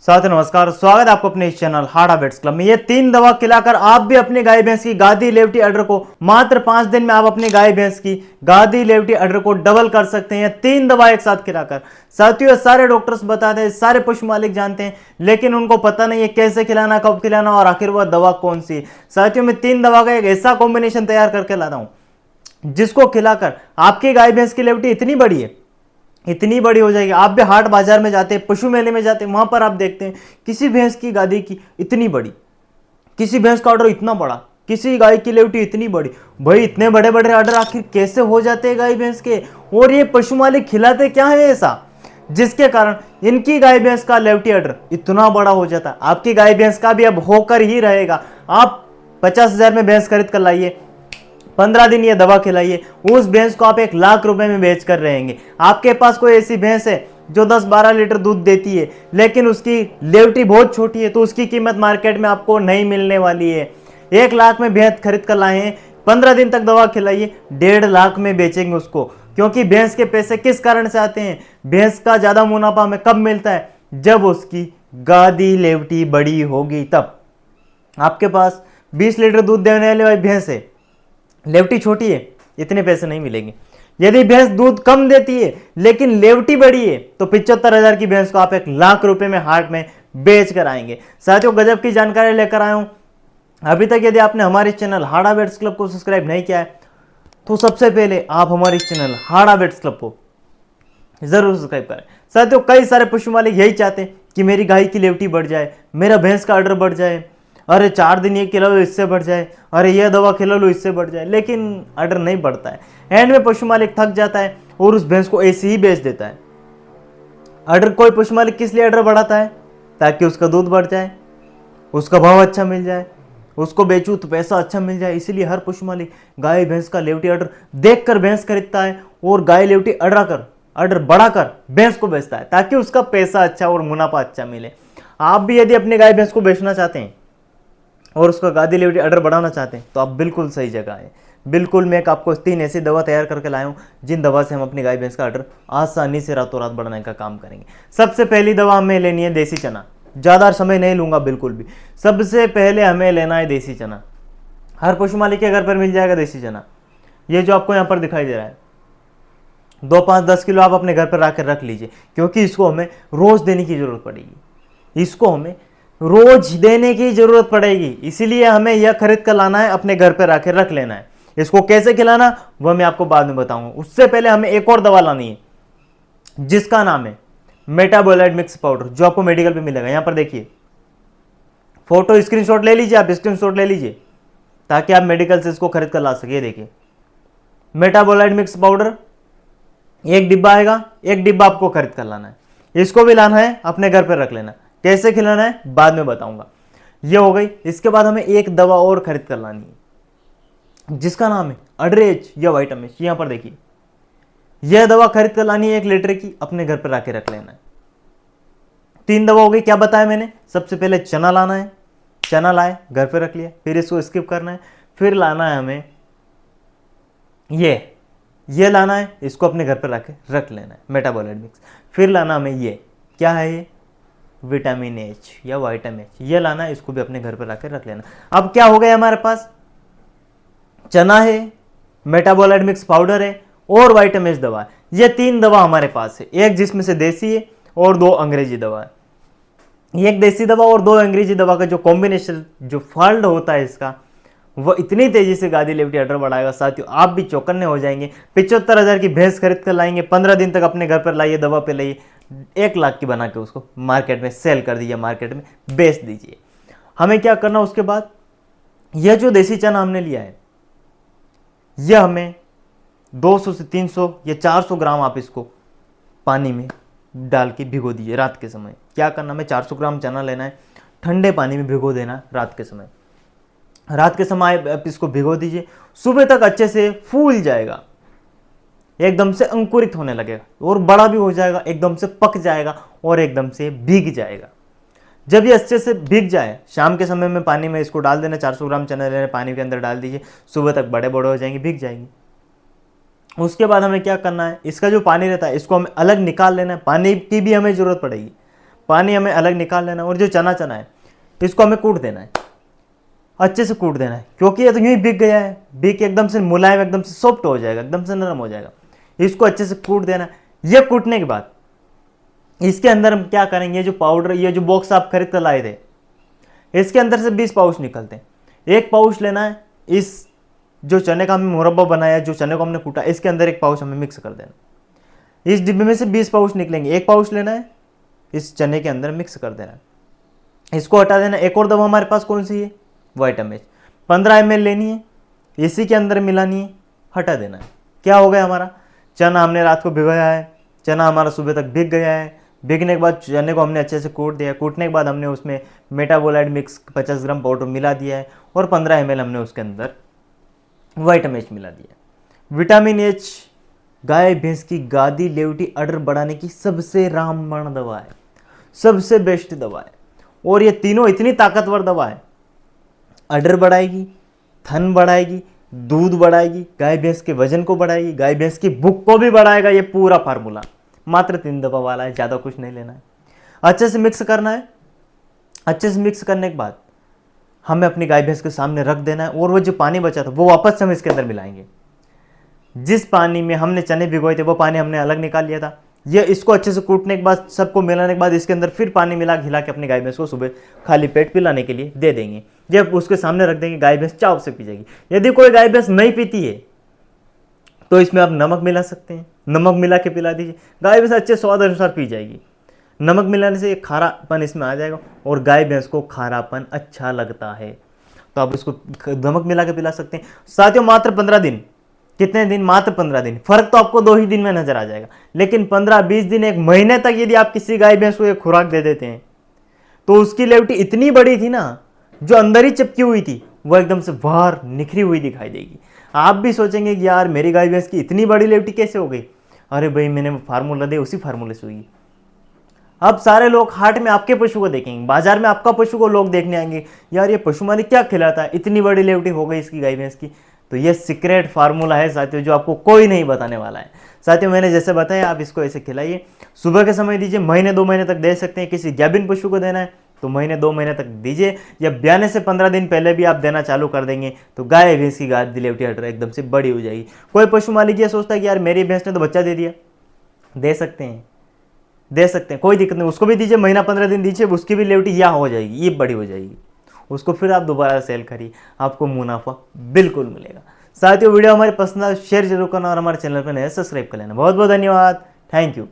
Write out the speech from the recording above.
साथ नमस्कार, स्वागत है आपको अपने इस चैनल हार्ड हैबिट्स क्लब में। ये 3 दवा खिलाकर आप भी अपनी गाय भैंस की गादी लेवटी अडर को मात्र 5 दिन में आप अपनी गाय भैंस की गादी लेवटी अडर को डबल कर सकते हैं। 3 दवा एक साथ खिलाकर। साथियों, सारे डॉक्टर्स बताते हैं, सारे पशु मालिक जानते हैं, लेकिन उनको पता नहीं है कैसे खिलाना, कब खिलाना और आखिर वह दवा कौन सी। साथियों, मैं 3 दवा का एक ऐसा कॉम्बिनेशन तैयार करके लाता हूं जिसको खिलाकर आपकी गाय भैंस की लेवटी इतनी बड़ी हो जाएगी। आप भी हाट बाजार में जाते हैं, पशु मेले में जाते हैं, वहां पर आप देखते हैं किसी भैंस की गादी की इतनी बड़ी, किसी भैंस का ऑर्डर इतना बड़ा, किसी गाय की लेवटी इतनी बड़ी। भाई, इतने बड़े बड़े ऑर्डर आखिर कैसे हो जाते हैं गाय भैंस के? और ये पशु मालिक खिलाते क्या है ऐसा जिसके कारण इनकी गाय भैंस का लेवटी ऑर्डर इतना बड़ा हो जाता है। आपकी गाय भैंस का भी अब होकर ही रहेगा। आप 50,000 में भैंस खरीद कर लाइए, 15 दिन ये दवा खिलाइए, उस भैंस को आप 1,00,000 रुपए में बेच कर रहेंगे। आपके पास कोई ऐसी भैंस है जो 10-12 लीटर दूध देती है लेकिन उसकी लेवटी बहुत छोटी है, तो उसकी कीमत मार्केट में आपको नहीं मिलने वाली है। 1,00,000 में भैंस खरीद कर लाए हैं, 15 दिन तक दवा खिलाइए, 1,50,000 में बेचेंगे उसको। क्योंकि भैंस के पैसे किस कारण से आते हैं? भैंस का ज्यादा मुनाफा हमें कब मिलता है? जब उसकी गादी लेवटी बड़ी होगी तब। आपके पास 20 लीटर दूध देने वाली भाई भैंस है, लेवटी छोटी है, इतने पैसे नहीं मिलेंगे। यदि भैंस दूध कम देती है लेकिन लेवटी बड़ी है तो 75,000 की भैंस को आप 1,00,000 रुपए में हाट में बेच कर आएंगे। साथियों, गजब की जानकारी लेकर आया हूं। अभी तक यदि आपने हमारे चैनल हार्ड हैबिट्स क्लब को सब्सक्राइब नहीं किया है तो सबसे पहले आप हमारे चैनल हार्ड हैबिट्स क्लब को जरूर सब्सक्राइब करें। साथियों, कई सारे पशु मालिक यही चाहते हैं कि मेरी गाय की लेवटी बढ़ जाए, मेरा भैंस का ऑर्डर बढ़ जाए, अरे 4 दिन ये खिला लो इससे बढ़ जाए, अरे यह दवा खिला लो इससे बढ़ जाए, लेकिन ऑर्डर नहीं बढ़ता है। एंड में पशु मालिक थक जाता है और उस भैंस को ऐसे ही बेच देता है। ऑर्डर कोई पशु मालिक किस लिए ऑर्डर बढ़ाता है? ताकि उसका दूध बढ़ जाए, उसका भाव अच्छा मिल जाए, उसको बेचूं तो पैसा अच्छा मिल जाए। इसीलिए हर पशु मालिक गाय भैंस का लेवटी ऑर्डर देख कर भैंस खरीदता है और गाय लेवटी ऑर्डर बढ़ाकर भैंस को बेचता है ताकि उसका पैसा अच्छा और मुनाफा अच्छा मिले। आप भी यदि अपनी गाय भैंस को बेचना चाहते हैं और उसका गादी लेवटी ऑर्डर बढ़ाना चाहते हैं तो आप बिल्कुल सही जगह है। बिल्कुल, मैं आपको 3 ऐसी दवा तैयार करके लाया हूं जिन दवा से हम अपनी गाय भैंस का ऑर्डर आसानी से रातों रात बढ़ाने का काम करेंगे। सबसे पहली दवा हमें लेनी है देसी चना। ज़्यादा समय नहीं लूंगा बिल्कुल भी। सबसे पहले हमें लेना है देसी चना। हर पशु मालिक के घर पर मिल जाएगा देसी चना। ये जो आपको यहाँ पर दिखाई दे रहा है, 2, 5, 10 किलो आप अपने घर पर आकर रख लीजिए, क्योंकि इसको हमें रोज देने की जरूरत पड़ेगी। इसको हमें रोज देने की जरूरत पड़ेगी, इसीलिए हमें यह खरीद कर लाना है, अपने घर पर आकर रख लेना है। इसको कैसे खिलाना वह मैं आपको बाद में बताऊंगा। उससे पहले हमें एक और दवा लानी है जिसका नाम है मेटाबोलाइट मिक्स पाउडर, जो आपको मेडिकल पे मिलेगा। यहां पर देखिए, फोटो स्क्रीनशॉट ले लीजिए, आप स्क्रीनशॉट ले लीजिए ताकि आप मेडिकल से इसको खरीद कर ला सके। देखिए, मेटाबोलाइट मिक्स पाउडर 1 डिब्बा आएगा, 1 डिब्बा आपको खरीद कर लाना है। इसको भी लाना है, अपने घर पर रख लेना। कैसे खिलाना है बाद में बताऊंगा। ये हो गई। इसके बाद हमें एक दवा और खरीद कर लानी है जिसका नाम है अडरेज या वाइटामिन। यहां पर देखिए, यह दवा खरीद कर लानी है 1 लीटर की, अपने घर पर आके रख लेना है। 3 दवा हो गई। क्या बताया मैंने? सबसे पहले चना लाना है, चना लाए घर पर रख लिया, फिर इसको स्किप करना है, फिर लाना है हमें ये लाना है, इसको अपने घर पर रख लेना है, मेटाबोलाइट मिक्स। फिर लाना हमें ये, क्या है ये? विटामिन एच या वाइटामिन एच। ये लाना है, इसको भी अपने घर पर रख लेना। अब क्या हो गया हमारे पास? चना है, मेटाबोलाइट मिक्स पाउडर है और वाइटामिन एच दवा है। ये 3 दवा हमारे पास है, एक जिसमें से देसी है और 2 अंग्रेजी दवा है। एक देसी दवा और 2 अंग्रेजी दवा का जो कॉम्बिनेशन, जो फॉल्ट होता है इसका, वह इतनी तेजी से गादी लेवटी ऑर्डर बढ़ाएगा। साथियों, आप भी चौकन्ने हो जाएंगे। 75,000 की भैंस खरीद कर लाएंगे, 15 दिन तक अपने घर पर लाइए, दवा पे लाइए, 1,00,000 की बना के उसको मार्केट में सेल कर दीजिए, मार्केट में बेच दीजिए। हमें क्या करना उसके बाद? यह जो देसी चना हमने लिया है, यह हमें 200 से 300 या 400 ग्राम आप इसको पानी में डाल के भिगो दीजिए रात के समय। क्या करना? हमें 400 ग्राम चना लेना है, ठंडे पानी में भिगो देना रात के समय। रात के समय आप इसको भिगो दीजिए, सुबह तक अच्छे से फूल जाएगा, एकदम से अंकुरित होने लगेगा और बड़ा भी हो जाएगा, एकदम से पक जाएगा और एकदम से भीग जाएगा। जब ये अच्छे से भीग जाए, शाम के समय में पानी में इसको डाल देना। 400 ग्राम चना लेना, पानी के अंदर डाल दीजिए, सुबह तक बड़े बड़े हो जाएंगे, भीग जाएंगे। उसके बाद हमें क्या करना है? इसका जो पानी रहता है इसको हमें अलग निकाल लेना है। पानी की भी हमें जरूरत पड़ेगी, पानी हमें अलग निकाल लेना है और जो चना है इसको हमें कूट देना है, अच्छे से कूट देना है, क्योंकि ये तो यूं ही बिक गया है, बिक के एकदम से मुलायम, एकदम से सॉफ्ट हो जाएगा, एकदम से नरम हो जाएगा। इसको अच्छे से कूट देना है। ये कूटने के बाद इसके अंदर हम क्या करेंगे, जो पाउडर, ये जो बॉक्स आप खरीद कर लाए थे, इसके अंदर से 20 पाउच निकलते हैं। एक पाउच लेना है, इस जो चने का हमने मुरब्बा बनाया, जो चने को हमने कूटा, इसके अंदर एक पाउच हमें मिक्स कर देना। इस डिब्बे में से 20 पाउच निकलेंगे, एक पाउच लेना है, इस चने के अंदर मिक्स कर देना है, इसको हटा देना। एक और दवा हमारे पास कौन सी है, वाइटामिन 15 ml लेनी है, इसी के अंदर मिलानी है, हटा देना है। क्या हो गया हमारा, चना हमने रात को भिगोया है, चना हमारा सुबह तक भीग गया है। भीगने के बाद चने को हमने अच्छे से कूट दिया, कूटने के बाद हमने उसमें मेटाबोलाइट मिक्स 50 ग्राम पाउडर मिला दिया है और 15 ml हमने उसके अंदर विटामिन एच मिला दिया। विटामिन एच गाय भैंस की गादी लेवटी अडर बढ़ाने की सबसे रामबाण दवा है, सबसे बेस्ट दवा है। और ये तीनों इतनी ताकतवर दवा है, अडर बढ़ाएगी, थन बढ़ाएगी, दूध बढ़ाएगी, गाय भैंस के वजन को बढ़ाएगी, गाय भैंस की भूख को भी बढ़ाएगा। ये पूरा फार्मूला मात्र 3 दवा वाला है, ज़्यादा कुछ नहीं लेना है। अच्छे से मिक्स करना है। अच्छे से मिक्स करने के बाद हमें अपनी गाय भैंस के सामने रख देना है और वो जो पानी बचा था वो वापस से हम इसके अंदर मिलाएंगे। जिस पानी में हमने चने भिगोए थे वो पानी हमने अलग निकाल लिया था। ये इसको अच्छे से कूटने के बाद, सबको मिलाने के बाद इसके अंदर फिर पानी मिला खिला के अपनी गाय भैंस को सुबह खाली पेट पिलाने के लिए दे देंगे। जब उसके सामने रख देंगे, गाय भैंस चाव से पी जाएगी। यदि कोई गाय भैंस नहीं पीती है तो इसमें आप नमक मिला सकते हैं, नमक मिला के पिला दीजिए, गाय भैंस अच्छे स्वाद अनुसार पी जाएगी। नमक मिलाने से एक खारापन इसमें आ जाएगा और गाय भैंस को खारापन अच्छा लगता है, तो आप इसको नमक मिला के पिला सकते हैं। साथियों मात्र 15 दिन, कितने दिन, मात्र 15 दिन। फर्क तो आपको 2 ही दिन में नजर आ जाएगा, लेकिन 15-20 दिन, 1 महीने तक यदि आप किसी गाय भैंस को एक खुराक दे देते हैं तो उसकी लेवटी इतनी बड़ी थी ना, जो अंदर ही चिपकी हुई थी वो एकदम से बाहर निखरी हुई दिखाई देगी। आप भी सोचेंगे कि यार मेरी गाय भैंस की इतनी बड़ी लेवटी कैसे हो गई। अरे भाई मैंने फार्मूला दे, उसी फार्मूले से हुई। अब सारे लोग हाट में आपके पशु को देखेंगे, बाजार में आपका पशु को लोग देखने आएंगे, यार ये पशु मालिक क्या खिलाता है, इतनी बड़ी लेवटी हो गई इसकी गाय भैंस की। तो ये सीक्रेट फार्मूला है साथियों, जो आपको कोई नहीं बताने वाला है। साथियों मैंने जैसे बताया, आप इसको ऐसे खिलाइए, सुबह के समय दीजिए, महीने 2 महीने तक दे सकते हैं। किसी गाभिन पशु को देना है तो महीने 2 महीने तक दीजिए, या ब्याने से 15 दिन पहले भी आप देना चालू कर देंगे तो गाय भैंस की गादी लेवटी अडर एकदम से बड़ी हो जाएगी। कोई पशु मालिक ये सोचता है कि यार मेरी भैंस ने तो बच्चा दे दिया, दे सकते हैं, दे सकते हैं, कोई दिक्कत नहीं, उसको भी दीजिए, महीना 15 दिन दीजिए, उसकी भी लेवटी यह हो जाएगी, ये बड़ी हो जाएगी। उसको फिर आप दोबारा सेल करिए, आपको मुनाफा बिल्कुल मिलेगा। साथियों वीडियो हमारे पसंद आए शेयर जरूर करना और हमारे चैनल पर नया सब्सक्राइब कर लेना। बहुत बहुत धन्यवाद, थैंक यू।